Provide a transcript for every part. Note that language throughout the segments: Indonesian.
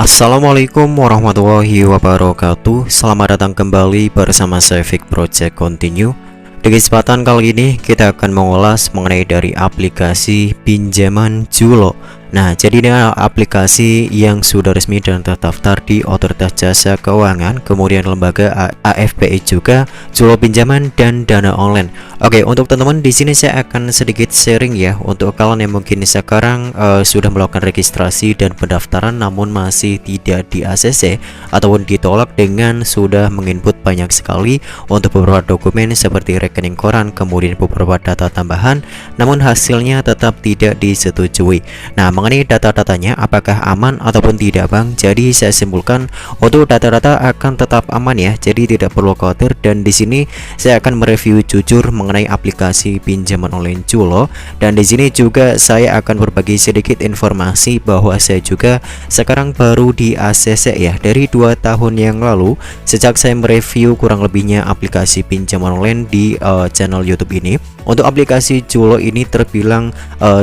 Assalamualaikum warahmatullahi wabarakatuh. Selamat datang kembali bersama saya Fik Project Continue. Di kesempatan kali ini kita akan mengulas mengenai dari aplikasi pinjaman Julo. Nah, jadi ini aplikasi yang sudah resmi dan terdaftar di Otoritas Jasa Keuangan, kemudian lembaga AFPI juga, Julo Pinjaman dan Dana Online. Oke, untuk teman-teman di sini saya akan sedikit sharing ya untuk kalian yang mungkin sekarang sudah melakukan registrasi dan pendaftaran namun masih tidak di ACC ataupun ditolak dengan sudah menginput banyak sekali untuk beberapa dokumen seperti rekening koran, kemudian beberapa data tambahan, namun hasilnya tetap tidak disetujui. Nah, mengenai data-datanya apakah aman ataupun tidak Bang, jadi saya simpulkan untuk data-data akan tetap aman ya, jadi tidak perlu khawatir. Dan di sini saya akan mereview jujur mengenai aplikasi pinjaman online Julo, dan di sini juga saya akan berbagi sedikit informasi bahwa saya juga sekarang baru di ACC ya dari 2 tahun yang lalu sejak saya mereview kurang lebihnya aplikasi pinjaman online di channel YouTube ini. Untuk aplikasi Julo ini terbilang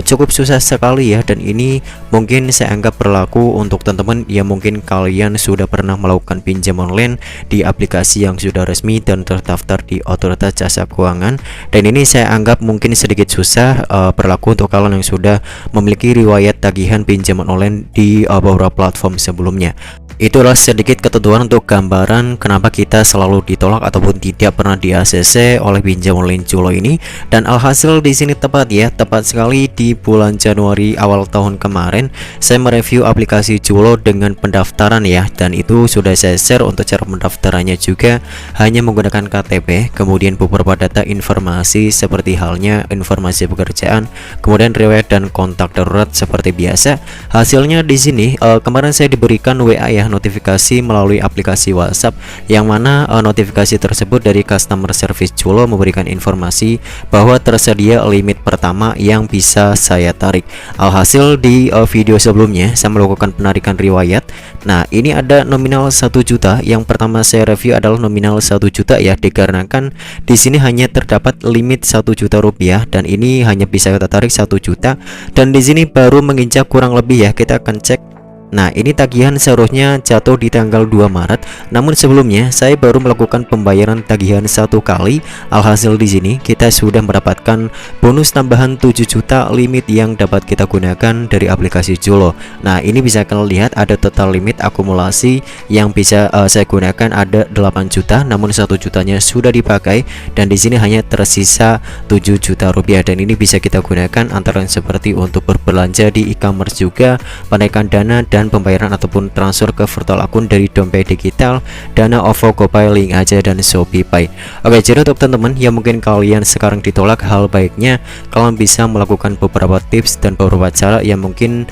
cukup susah sekali ya, dan ini mungkin saya anggap berlaku untuk teman-teman yang mungkin kalian sudah pernah melakukan pinjaman online di aplikasi yang sudah resmi dan terdaftar di Otoritas Jasa Keuangan. Dan ini saya anggap mungkin sedikit susah berlaku untuk kalian yang sudah memiliki riwayat tagihan pinjaman online di beberapa platform sebelumnya. Itulah sedikit ketentuan untuk gambaran kenapa kita selalu ditolak ataupun tidak pernah di ACC oleh pinjam online Julo ini. Dan alhasil di sini tepat ya, tepat sekali di bulan Januari awal tahun kemarin saya mereview aplikasi Julo dengan pendaftaran ya, dan itu sudah saya share untuk cara pendaftarannya juga hanya menggunakan KTP, kemudian beberapa data informasi seperti halnya informasi pekerjaan, kemudian riwayat dan kontak darurat seperti biasa. Hasilnya di sini kemarin saya diberikan WA ya, notifikasi melalui aplikasi WhatsApp, yang mana notifikasi tersebut dari customer service Julo memberikan informasi bahwa tersedia limit pertama yang bisa saya tarik. Alhasil di video sebelumnya saya melakukan penarikan riwayat. Nah, ini ada nominal 1 juta. Yang pertama saya review adalah nominal 1 juta ya, dikarenakan di sini hanya terdapat limit 1 juta rupiah dan ini hanya bisa kita tarik 1 juta, dan di sini baru menginjak kurang lebih ya, kita akan cek. Nah, ini tagihan seharusnya jatuh di tanggal 2 Maret, namun sebelumnya saya baru melakukan pembayaran tagihan 1 kali. Alhasil di sini kita sudah mendapatkan bonus tambahan 7 juta limit yang dapat kita gunakan dari aplikasi Julo. Nah, ini bisa kalian lihat ada total limit akumulasi yang bisa saya gunakan ada 8 juta, namun 1 jutanya sudah dipakai dan di sini hanya tersisa 7 juta rupiah, dan ini bisa kita gunakan antara lain seperti untuk berbelanja di e-commerce juga, penaikan dana dan pembayaran ataupun transfer ke virtual akun dari dompet digital, Dana, OVO, GoPay, Link Aja dan ShopeePay. Oke, jadi untuk teman-teman yang mungkin kalian sekarang ditolak, hal baiknya kalian bisa melakukan beberapa tips dan beberapa cara yang mungkin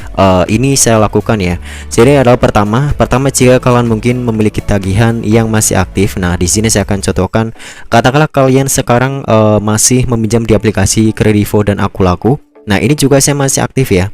ini saya lakukan ya. Jadi adalah pertama jika kalian mungkin memiliki tagihan yang masih aktif. Nah, di sini saya akan contohkan, katakanlah kalian sekarang masih meminjam di aplikasi Kredivo dan Akulaku. Nah, ini juga saya masih aktif ya.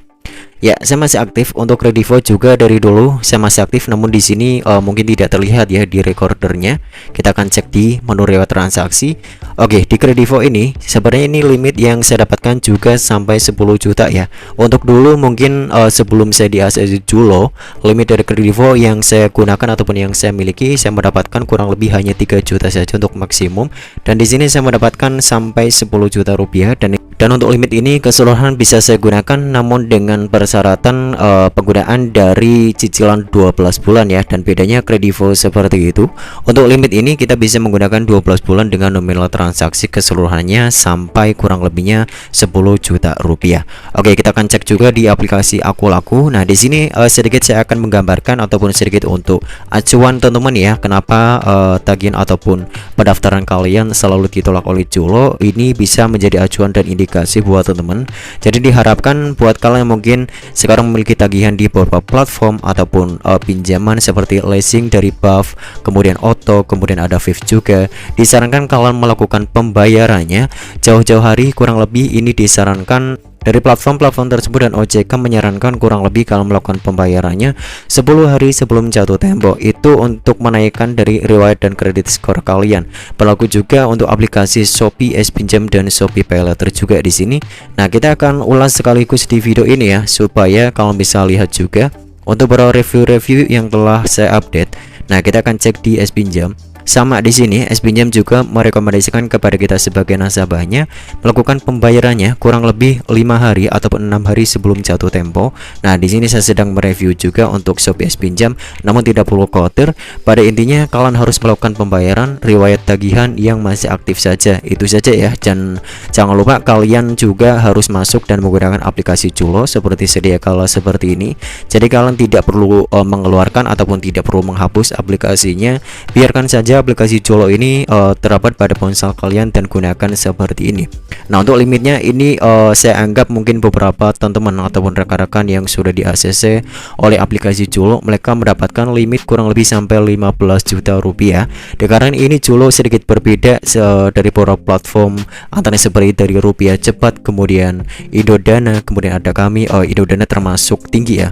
Ya, saya masih aktif untuk Kredivo juga dari dulu saya masih aktif, namun di sini mungkin tidak terlihat ya di recordernya. Kita akan cek di menu riwayat transaksi. Oke, di Kredivo ini sebenarnya ini limit yang saya dapatkan juga sampai 10 juta ya. Untuk dulu mungkin sebelum saya di ACC Julo, limit dari Kredivo yang saya gunakan ataupun yang saya miliki, saya mendapatkan kurang lebih hanya 3 juta saja untuk maksimum, dan di sini saya mendapatkan sampai 10 juta rupiah. Dan untuk limit ini keseluruhan bisa saya gunakan, namun dengan persyaratan penggunaan dari cicilan 12 bulan ya, dan bedanya Kredivo seperti itu. Untuk limit ini kita bisa menggunakan 12 bulan dengan nominal transaksi keseluruhannya sampai kurang lebihnya 10 juta rupiah. Oke, kita akan cek juga di aplikasi Akulaku. Nah, di sini sedikit saya akan menggambarkan ataupun sedikit untuk acuan teman-teman ya, kenapa tagihan ataupun pendaftaran kalian selalu ditolak oleh Julo. Ini bisa menjadi acuan dan indikasi buat teman-teman. Jadi diharapkan buat kalian yang mungkin sekarang memiliki tagihan di beberapa platform ataupun pinjaman seperti leasing dari BAF, kemudian Auto, kemudian ada Viv juga, disarankan kalian melakukan pembayarannya jauh-jauh hari. Kurang lebih ini disarankan dari platform-platform tersebut, dan OJK menyarankan kurang lebih kalau melakukan pembayarannya 10 hari sebelum jatuh tempo. Itu untuk menaikkan dari riwayat dan kredit skor kalian. Berlaku juga untuk aplikasi Shopee S-Pinjam dan Shopee PayLater juga di sini. Nah, kita akan ulas sekaligus di video ini ya, supaya kalian bisa lihat juga Untuk beberapa review-review yang telah saya update, nah kita akan cek di S-Pinjam. Sama di sini, S-Pinjam juga merekomendasikan kepada kita sebagai nasabahnya melakukan pembayarannya kurang lebih 5 hari ataupun 6 hari sebelum jatuh tempo. Nah, di sini saya sedang mereview juga untuk Shopee S-Pinjam, namun tidak perlu khawatir. Pada intinya kalian harus melakukan pembayaran riwayat tagihan yang masih aktif saja. Itu saja ya. Dan jangan lupa kalian juga harus masuk dan menggunakan aplikasi Culo seperti sedia kala seperti ini. Jadi kalian tidak perlu mengeluarkan ataupun tidak perlu menghapus aplikasinya. Biarkan saja aplikasi Culo ini terdapat pada ponsel kalian dan gunakan seperti ini. Nah, untuk limitnya ini saya anggap mungkin beberapa teman-teman ataupun rekan-rekan yang sudah di ACC oleh aplikasi Culo, mereka mendapatkan limit kurang lebih sampai 15 juta rupiah. Karena ini Culo sedikit berbeda dari beberapa platform antara seperti dari Rupiah Cepat, kemudian Indodana, kemudian ada kami Indodana termasuk tinggi ya.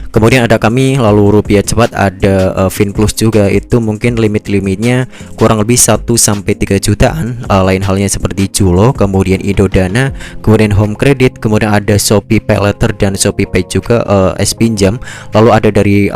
Kemudian ada kami, lalu Rupiah Cepat, ada Finplus juga, itu mungkin limit-limitnya kurang lebih 1-3 jutaan. Lain halnya seperti Culo, kemudian Indodana, kemudian Home Credit, kemudian ada Shopee Pay Later dan Shopee Pay juga S-Pinjam. Lalu ada dari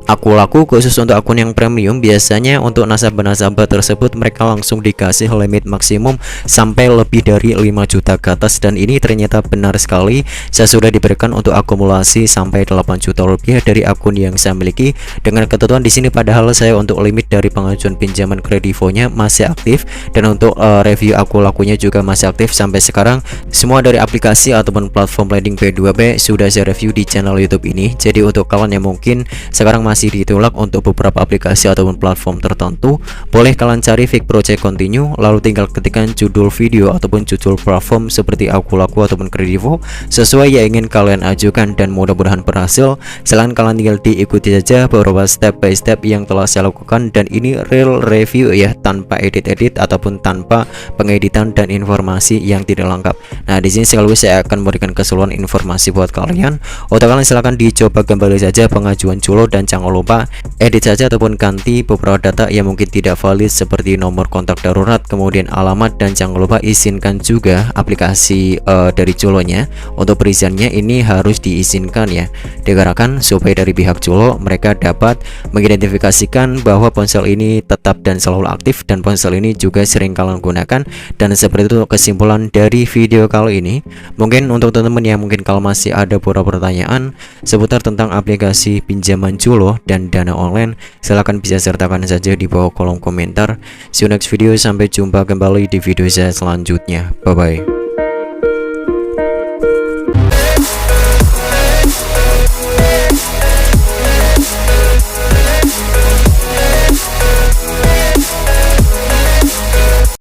Aku Laku khusus untuk akun yang premium. Biasanya untuk nasabah-nasabah tersebut mereka langsung dikasih limit maksimum sampai lebih dari 5 juta ke atas, dan ini ternyata benar sekali. Saya sudah diberikan untuk akumulasi sampai 8 juta rupiah dari akun yang saya miliki dengan ketentuan di sini. Padahal saya untuk limit dari pengajuan pinjaman kredivonya masih aktif, dan untuk review Aku Lakunya juga masih aktif sampai sekarang. Semua dari aplikasi ataupun platform lending P2P sudah saya review di channel YouTube ini. Jadi untuk kalian yang mungkin sekarang masih ditolak untuk beberapa aplikasi ataupun platform tertentu, boleh kalian cari Fake Project Continue, lalu tinggal ketikkan judul video ataupun judul platform seperti Aku Laku ataupun Kredivo sesuai yang ingin kalian ajukan, dan mudah-mudahan berhasil. Selain kalian tinggal diikuti saja beberapa step by step yang telah saya lakukan, dan ini real review ya, tanpa edit-edit ataupun tanpa pengeditan dan informasi yang tidak lengkap. Nah, di sini sekaligus saya akan memberikan keseluruhan informasi buat kalian. Untuk kalian silahkan dicoba kembali saja pengajuan Culo, dan jangan lupa edit saja ataupun ganti beberapa data yang mungkin tidak valid seperti nomor kontak darurat, kemudian alamat, dan jangan lupa izinkan juga aplikasi dari Culonya. Untuk periziannya ini harus diizinkan ya, dikarenakan supaya dari pihak Culo mereka dapat mengidentifikasikan bahwa ponsel ini tetap dan selalu aktif, dan ponsel ini juga sering kalian gunakan. Dan seperti itu kesimpulan dari video kali ini. Mungkin untuk teman-teman yang mungkin kalau masih ada beberapa pertanyaan seputar tentang aplikasi pinjaman Culo dan dana online, silahkan bisa sertakan saja di bawah kolom komentar. See you next video, sampai jumpa kembali di video saya selanjutnya. Bye bye.